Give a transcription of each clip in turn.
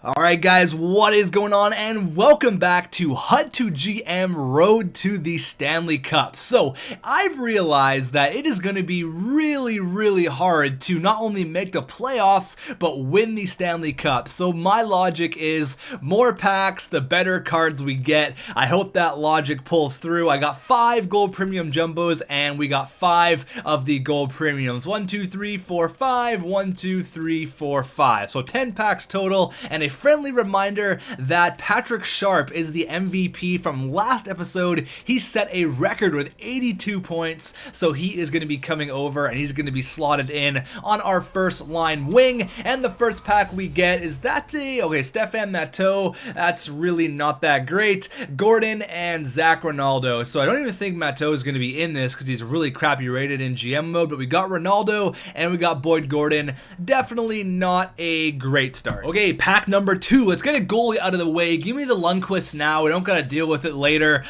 Alright guys, what is going on, and welcome back to xTechGaming Road to the Stanley Cup. So, I've realized that it is going to be really hard to not only make the playoffs, but win the Stanley Cup. So my logic is, more packs, the better cards we get. I hope that logic pulls through. I got 5 gold premium jumbos, and we got 5 of the gold premiums. 1, 2, 3, 4, 5. 1, 2, 3, 4, 5. So 10 packs total, and a friendly reminder that Patrick Sharp is the MVP from last episode. He set a record with 82 points, so he is going to be coming over and he's going to be slotted in on our first line wing. And the first pack we get is Stefan Matteau. That's really not that great. Gordon and Zach Ronaldo. So I don't even think Matteau is going to be in this because he's really crappy rated in GM mode, but we got Ronaldo and we got Boyd Gordon. Definitely not a great start. Okay, pack number 2. Let's get a goalie out of the way. Give me the Lundqvist now. We don't gotta deal with it later.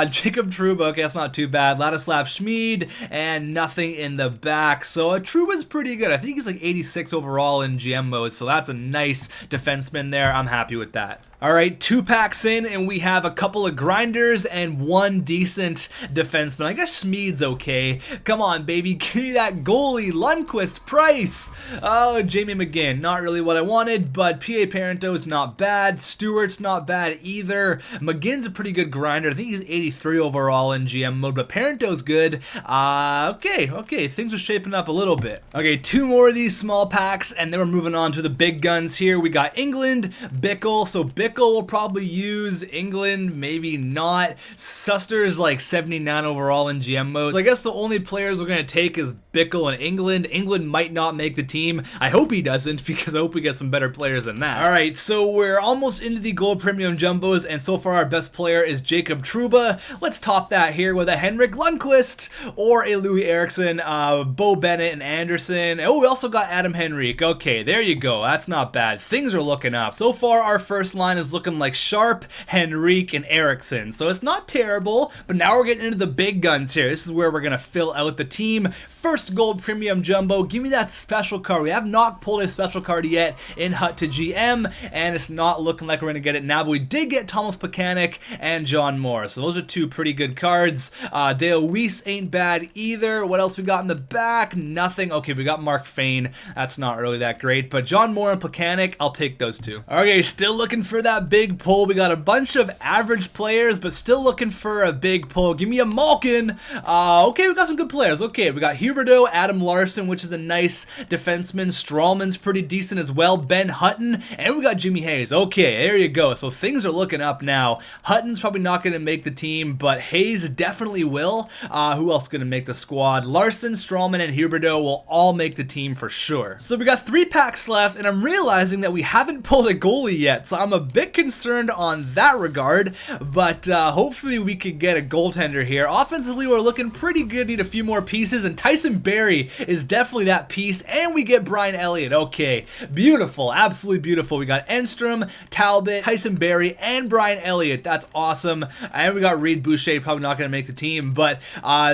Jacob Trouba. Okay, that's not too bad. Ladislav Schmid and nothing in the back. So Trouba's pretty good. I think he's like 86 overall in GM mode. So that's a nice defenseman there. I'm happy with that. Alright, 2 packs in, and we have a couple of grinders and 1 decent defenseman. I guess Schmid's okay. Come on, baby. Give me that goalie. Lundqvist, Price. Oh, Jamie McGinn. Not really what I wanted, but P.A. Parento's not bad. Stewart's not bad either. McGinn's a pretty good grinder. I think he's 83 overall in GM mode, but Parento's good. Okay. Things are shaping up a little bit. Okay, 2 more of these small packs, and then we're moving on to the big guns here. We got England, Bickle. So Bickle will probably use England, maybe not. Suster's like 79 overall in GM mode. So I guess the only players we're going to take is Bickle and England. England might not make the team. I hope he doesn't, because I hope we get some better players than that. Alright, so we're almost into the gold premium jumbos, and so far our best player is Jacob Trouba. Let's top that here with a Henrik Lundqvist or a Louis Eriksson, Bo Bennett and Anderson. Oh, we also got Adam Henrique. Okay, there you go. That's not bad. Things are looking up. So far our first line is looking like Sharp, Henrique, and Eriksson. So it's not terrible, but now we're getting into the big guns here. This is where we're going to fill out the team. First gold premium jumbo. Give me that special card. We have not pulled a special card yet in xTechGaming, and it's not looking like we're going to get it now, but we did get Thomas Plekanec and John Moore. So those are 2 pretty good cards. Dale Weiss ain't bad either. What else we got in the back? Nothing. Okay, we got Mark Fane. That's not really that great, but John Moore and Plekanec, I'll take those 2. Okay, still looking for that big pull. We got a bunch of average players, but still looking for a big pull. Give me a Malkin. Okay, we got some good players. Okay, we got Huberdeau, Adam Larson, which is a nice defenseman. Strawman's pretty decent as well. Ben Hutton, and we got Jimmy Hayes. Okay, there you go. So things are looking up now. Hutton's probably not going to make the team, but Hayes definitely will. Who else is going to make the squad? Larson, Strawman, and Huberdeau will all make the team for sure. So we got 3 packs left, and I'm realizing that we haven't pulled a goalie yet, so I'm a bit concerned on that regard, but hopefully we could get a goaltender here. Offensively, we're looking pretty good. Need a few more pieces, and Tyson Barrie is definitely that piece, and we get Brian Elliott. Okay, beautiful, absolutely beautiful. We got Enstrom, Talbot, Tyson Barrie, and Brian Elliott. That's awesome. And we got Reed Boucher, probably not going to make the team, but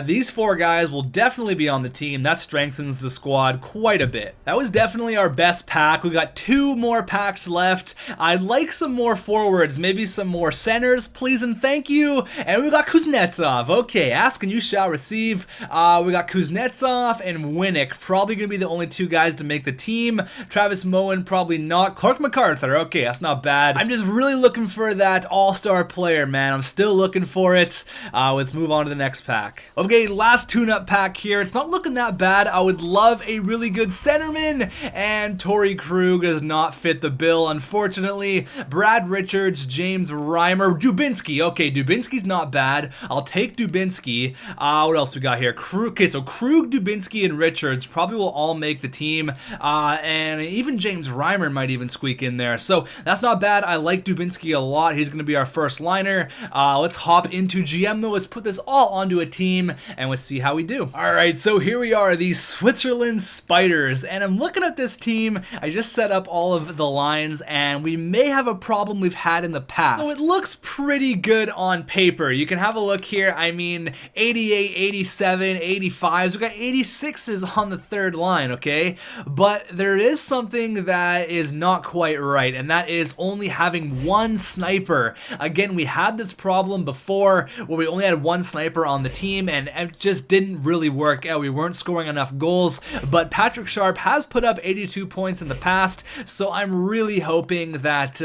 these 4 guys will definitely be on the team. That strengthens the squad quite a bit. That was definitely our best pack. We got 2 more packs left. I'd like some more forwards, maybe some more centers, please and thank you. And we got Kuznetsov. Okay, ask and you shall receive. We got Kuznetsov and Winnick, probably going to be the only 2 guys to make the team. Travis Moen, probably not. Clark MacArthur, okay, that's not bad. I'm just really looking for that all-star player, man. I'm still looking for it. Let's move on to the next pack. Okay, last tune-up pack here. It's not looking that bad. I would love a really good centerman, and Torrey Krug does not fit the bill, unfortunately. Brad Richards, James Reimer, Dubinsky. Okay, Dubinsky's not bad. I'll take Dubinsky. What else we got here? Krug. Okay, so Krug, Dubinsky, and Richards probably will all make the team, and even James Reimer might even squeak in there. So that's not bad. I like Dubinsky a lot. He's going to be our first liner. Let's hop into GM though. Let's put this all onto a team, and let's see how we do. All right, so here we are, the Switzerland Spiders, and I'm looking at this team. I just set up all of the lines, and we may have a problem we've had in the past. So it looks pretty good on paper. You can have a look here. I mean, 88, 87, 85s. We've got 86s on the third line, okay? But there is something that is not quite right, and that is only having one sniper. Again, we had this problem before where we only had one sniper on the team, and it just didn't really work out. We weren't scoring enough goals, but Patrick Sharp has put up 82 points in the past, so I'm really hoping that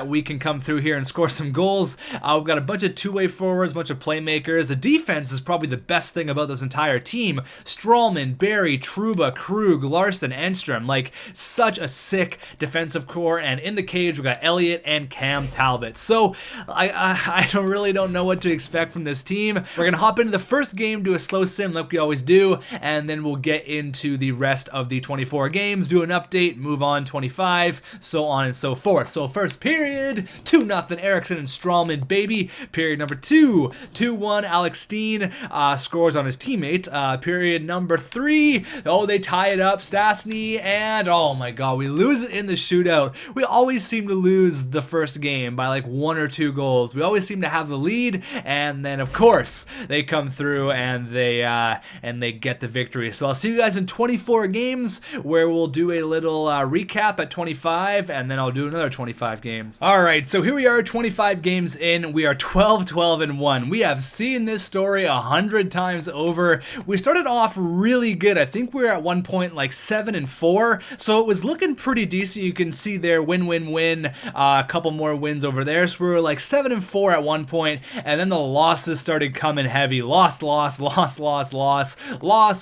we can come through here and score some goals. We've got a bunch of two-way forwards, a bunch of playmakers. The defense is probably the best thing about this entire team. Strawman, Barry, Trouba, Krug, Larson, Enstrom, like such a sick defensive core. And in the cage, we got Elliott and Cam Talbot. So I really don't know what to expect from this team. We're gonna hop into the first game, do a slow sim like we always do, and then we'll get into the rest of the 24 games, do an update, move on 25, so on and so forth. So first period, 2-0 Eriksson and Strawman, baby. Period number 2, 2-1 Alex Steen scores on his teammate. Period number 3, oh, they tie it up, Stastny, and oh my god, we lose it in the shootout. We always seem to lose the first game by like 1 or 2 goals. We always seem to have the lead, and then of course they come through and they get the victory. So I'll see you guys in 24 games where we'll do a little recap at 25, and then I'll do another 25 games. Alright, so here we are, 25 games in. We are 12-12-1. We have seen this story 100 times over. We started off really good. I think we were at one point like 7-4, so it was looking pretty decent. You can see there, win, a couple more wins over there. So we were like 7-4 at one point, and then the losses started coming heavy. Loss,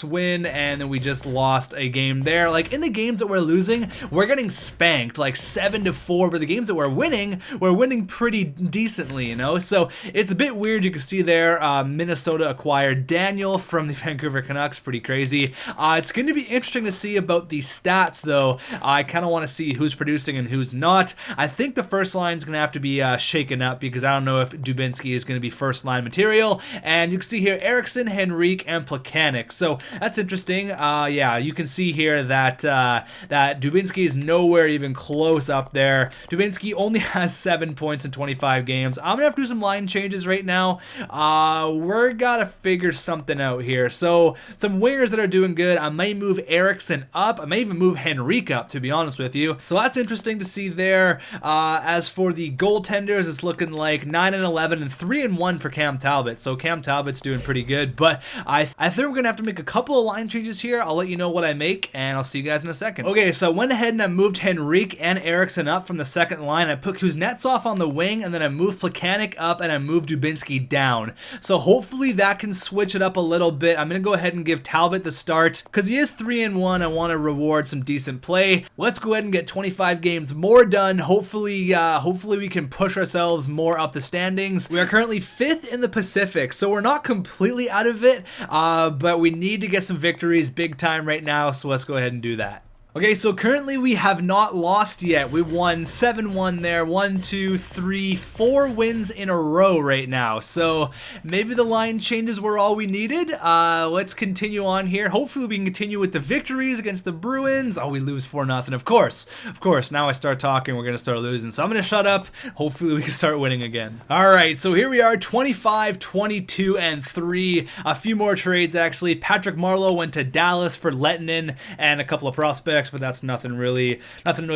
win, and then we just lost a game there. Like in the games that we're losing, we're getting spanked like 7-4, but the games that we're winning pretty decently, you know? So it's a bit weird. You can see there, Minnesota acquired Daniel from the Vancouver Canucks. Pretty crazy. It's going to be interesting to see about the stats, though. I kind of want to see who's producing and who's not. I think the first line is going to have to be shaken up, because I don't know if Dubinsky is going to be first line material. And you can see here Eriksson, Henrique, and Plekanec. So that's interesting. Yeah, you can see here that that Dubinsky is nowhere even close up there. Dubinsky only has 7 points in 25 games. I'm gonna have to do some line changes right now. We're gotta figure something out here. So some wingers that are doing good. I may move Eriksson up. I may even move Henrique up, to be honest with you. So that's interesting to see there. As for the goaltenders, it's looking like 9-11 and 3-1 for Cam Talbot. So Cam Talbot's doing pretty good, but I think we're gonna have to make a couple of line changes here. I'll let you know what I make, and I'll see you guys in a second. Okay, so I went ahead and I moved Henrique and Eriksson up from the second line. I put Kuznetsov on the wing, and then I moved Plekanec up, and I moved Dubinsky down. So hopefully that can switch it up a little bit. I'm gonna go ahead and give Talbot the start, because he is 3-1. I want to reward some decent play. Let's go ahead and get 25 games more done. Hopefully we can push ourselves more up the standings. We are currently 5th in the Pacific, so we're not completely out of it, but we need to get some victories big time right now, so let's go ahead and do that. Okay, so currently we have not lost yet. We won 7-1 there. 1, 2, 3, 4 wins in a row right now. So maybe the line changes were all we needed. Let's continue on here. Hopefully we can continue with the victories against the Bruins. Oh, we lose 4-0. Of course, now I start talking, we're going to start losing. So I'm going to shut up. Hopefully we can start winning again. All right, so here we are, 25, 22, and 3. A few more trades, actually. Patrick Marleau went to Dallas for Lettinen and a couple of prospects, but that's nothing really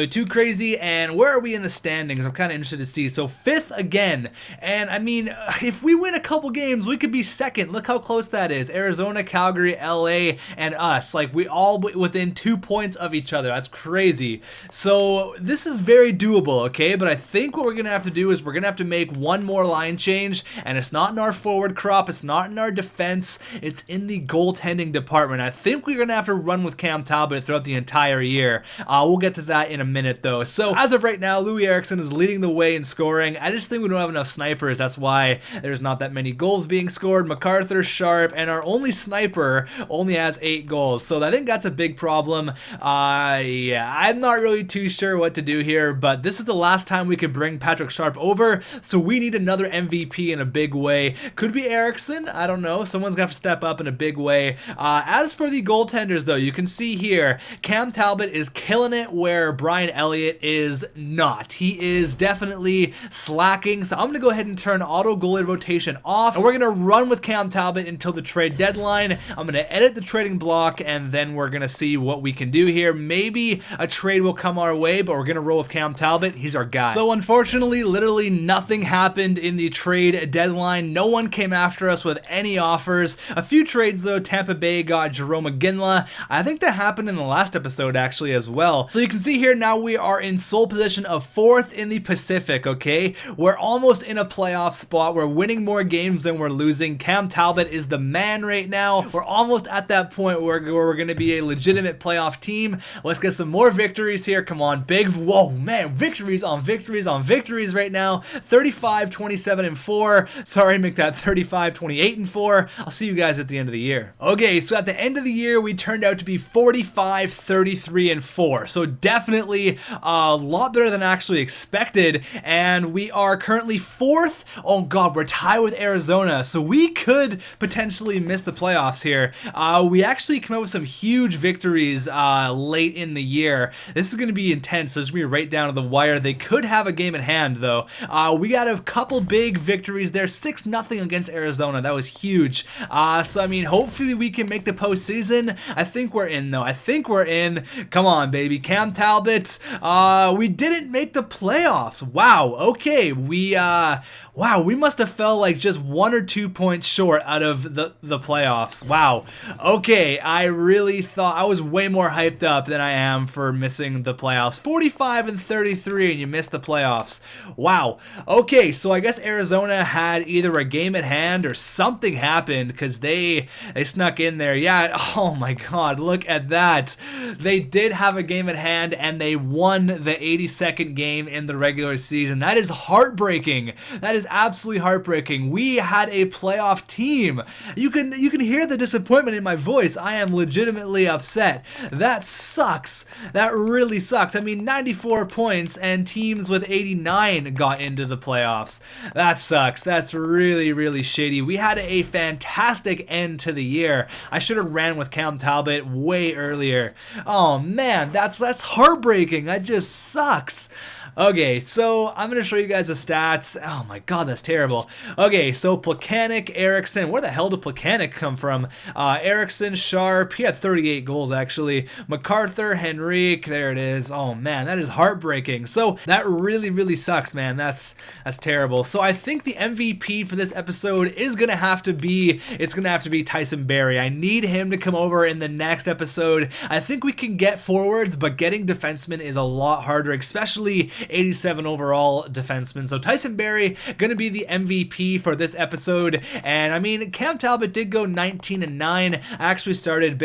too crazy. And where are we in the standings? I'm kind of interested to see. So 5th again, and I mean, if we win a couple games, we could be 2nd. Look how close that is. Arizona, Calgary, LA, and us. Like, we all within 2 points of each other. That's crazy. So this is very doable, okay? But I think what we're gonna have to do is we're gonna have to make one more line change, and it's not in our forward crop, it's not in our defense, it's in the goaltending department. I think we're gonna have to run with Cam Talbot throughout the entire year. We'll get to that in a minute, though. So as of right now, Louis Eriksson is leading the way in scoring. I just think we don't have enough snipers. That's why there's not that many goals being scored. MacArthur, Sharp, and our only sniper only has 8 goals. So I think that's a big problem. Yeah, I'm not really too sure what to do here, but this is the last time we could bring Patrick Sharp over, so we need another MVP in a big way. Could be Eriksson. I don't know. Someone's gonna have to step up in a big way. As for the goaltenders, though, you can see here, Cam Talbot is killing it where Brian Elliott is not. He is definitely slacking, so I'm going to go ahead and turn auto goalie rotation off, and we're going to run with Cam Talbot until the trade deadline. I'm going to edit the trading block, and then we're going to see what we can do here. Maybe a trade will come our way, but we're going to roll with Cam Talbot. He's our guy. So unfortunately, literally nothing happened in the trade deadline. No one came after us with any offers. A few trades though. Tampa Bay got Jerome McGinley. I think that happened in the last episode actually as well. So you can see here now we are in sole position of 4th in the Pacific, okay? We're almost in a playoff spot. We're winning more games than we're losing. Cam Talbot is the man right now. We're almost at that point where we're going to be a legitimate playoff team. Let's get some more victories here. Come on, big, whoa, man, victories on victories on victories right now. 35, 27, and 4. Sorry, make that 35, 28, and 4. I'll see you guys at the end of the year. Okay, so at the end of the year, we turned out to be 45, 33, and 4. So definitely a lot better than actually expected. And we are currently 4th. Oh God, we're tied with Arizona. So we could potentially miss the playoffs here. We actually came up with some huge victories late in the year. This is going to be intense. So it's going to be right down to the wire. They could have a game in hand though. We got a couple big victories there. 6-0 against Arizona. That was huge. So I mean, hopefully we can make the postseason. I think we're in though. I think we're in. Come on, baby. Cam Talbot. We didn't make the playoffs. Wow. Okay. Wow, we must have fell like just 1 or 2 points short out of the playoffs. Wow. Okay, I really thought I was way more hyped up than I am for missing the playoffs. 45 and 33 and you missed the playoffs. Wow. Okay, so I guess Arizona had either a game at hand or something happened because they snuck in there. Yeah, oh my God, look at that. They did have a game at hand and they won the 82nd game in the regular season. That is heartbreaking. That is absolutely heartbreaking. We had a playoff team. You can hear the disappointment in my voice. I am legitimately upset. That sucks. That really sucks. I mean, 94 points and teams with 89 got into the playoffs. That sucks. That's really, really shitty. We had a fantastic end to the year. I should have ran with Cam Talbot way earlier. Oh man, that's heartbreaking. That just sucks. Okay, so I'm going to show you guys the stats. Oh my God, that's terrible. Okay, so Plekanec, Eriksson. Where the hell did Plekanec come from? Eriksson, Sharp. He had 38 goals, actually. MacArthur, Henrique. There it is. Oh man, that is heartbreaking. So that really, really sucks, man. That's terrible. So I think the MVP for this episode is going to have to be, Tyson Barrie. I need him to come over in the next episode. I think we can get forwards, but getting defensemen is a lot harder, especially 87 overall defenseman. So Tyson Barrie gonna be the MVP for this episode. And I mean, Cam Talbot did go 19-9. I actually started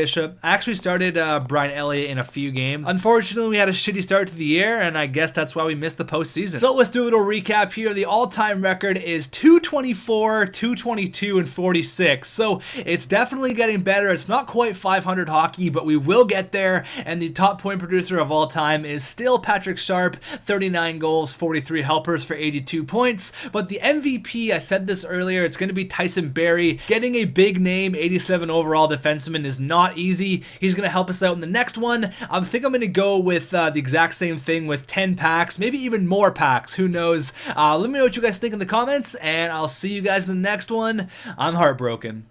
Brian Elliott in a few games. Unfortunately, we had a shitty start to the year, and I guess that's why we missed the postseason. So let's do a little recap here. The all-time record is 224, 222, and 46. So it's definitely getting better. It's not quite 500 hockey, but we will get there. And the top point producer of all time is still Patrick Sharp, 39 goals, 43 helpers for 82 points. But the MVP, I said this earlier, it's going to be Tyson Barrie. Getting a big name 87 overall defenseman is not easy. He's going to help us out in the next one. I think I'm going to go with the exact same thing with 10 packs, maybe even more packs. Who knows? Let me know what you guys think in the comments, and I'll see you guys in the next one. I'm heartbroken.